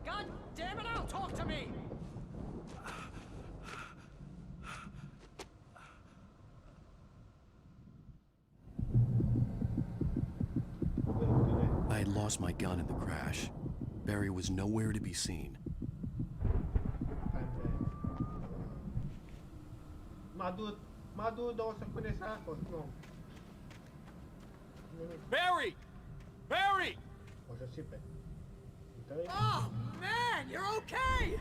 God damn it, Al, talk to me! I had lost my gun in the crash. Barry was nowhere to be seen. M-a dus 2 secunde să a fost, nu. Barry! Barry! O să sipe. Oh, man, you're okay!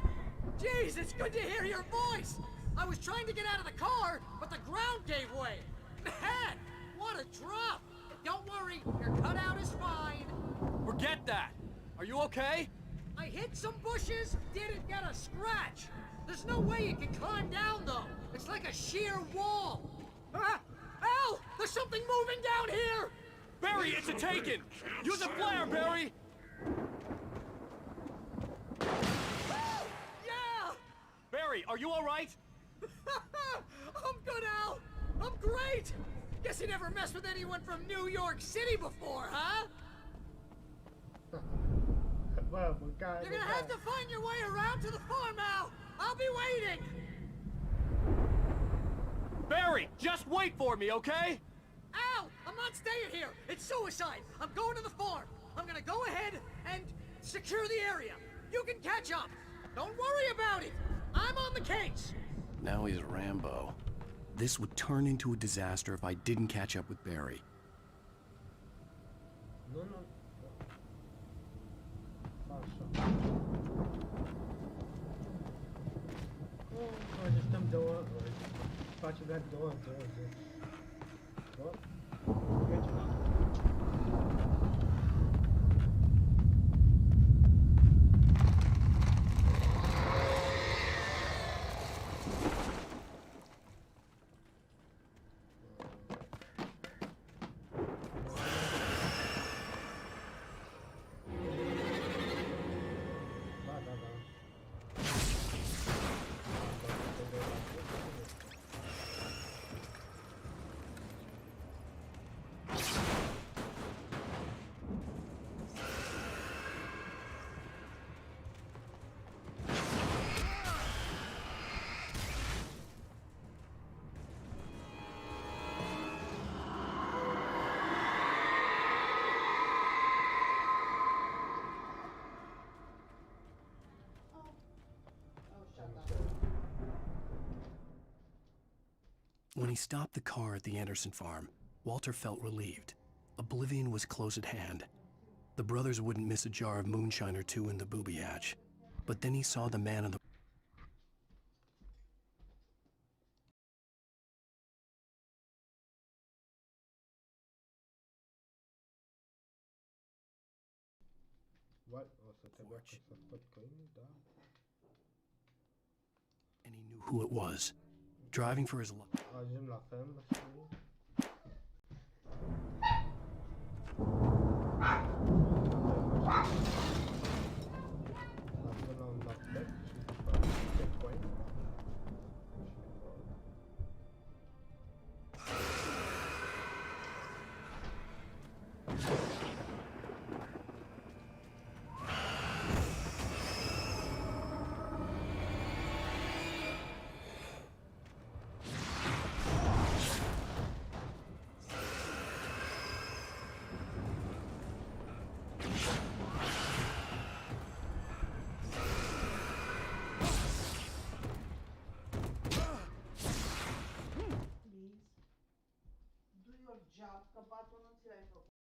Jeez, it's good to hear your voice! I was trying to get out of the car, but the ground gave way. Man, what a drop! Don't worry, your cutout is fine. Forget that! Are you okay? I hit some bushes, didn't get a scratch. There's no way you can climb down, though. It's like a sheer wall. Ah! Al! There's something moving down here! Barry, it's a taken! Use a flare, Barry! Yeah! Barry, are you alright? I'm good, Al! I'm great! Guess you never messed with anyone from New York City before, huh? You're gonna have to find your way around to the farm, Al! I'll be waiting! Barry, just wait for me, okay? Al! I'm not staying here! It's suicide! I'm going to the farm! I'm gonna go ahead and secure the area! You can catch up! Don't worry about it! I'm on the case! Now he's Rambo. This would turn into a disaster if I didn't catch up with Barry. Nu, nu. Așa. Mai stăm 2 ore. Face doar 2 ore. Bă? E ceva. When he stopped the car at the Anderson farm, Walter felt relieved. Oblivion was close at hand. The brothers wouldn't miss a jar of moonshine or two in the booby hatch. But then he saw the man in the... What? O să te bag să scot câinii, da? And he knew who it was. Driving for his life. Ajungem la fermă și... Ajungem la un laptop și după checkpoint. Job, că patul nu ți l-ai făcut.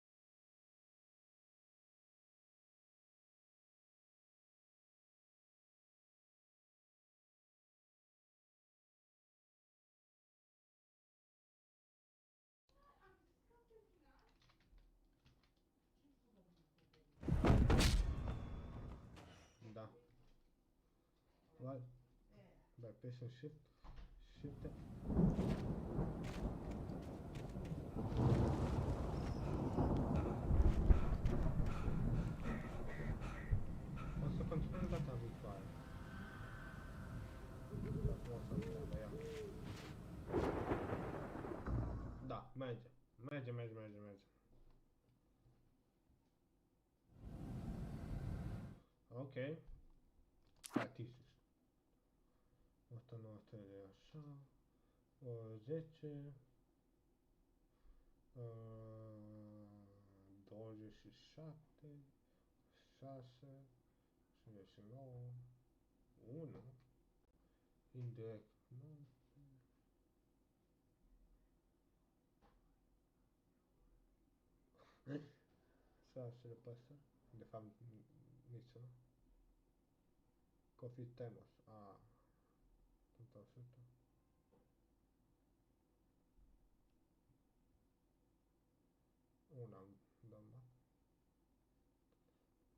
Da. What? By pressing shift. O să continuăm data viitoare. O să întreabă, ia. Da, merge. Merge. Ok. Statistici. 193 de așa. 10. 27. 6. 59. 1. Indirect. 9. Să le păstrăm. De fapt, nici nu. Coffee Temos. A. Tot 100. Una am dat.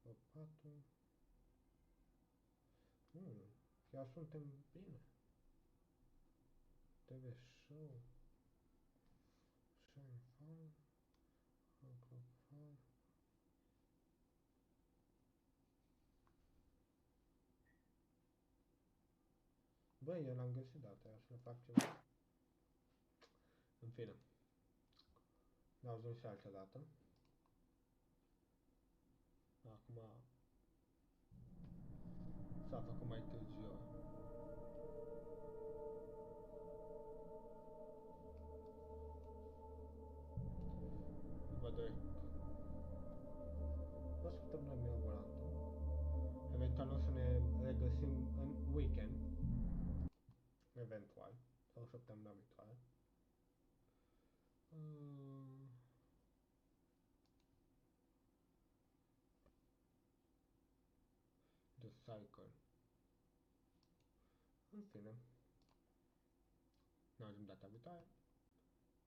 O 4. Chiar suntem bine. TV show. Shine fun. Clock fun. Băi, eu l-am găsit data aia, să le fac ceva. În fine. Ne auzim și altă dată. Acum s-a făcut mai târziu. săptămâna viitoare. The Cycle. În fine. Ne auzim data viitoare.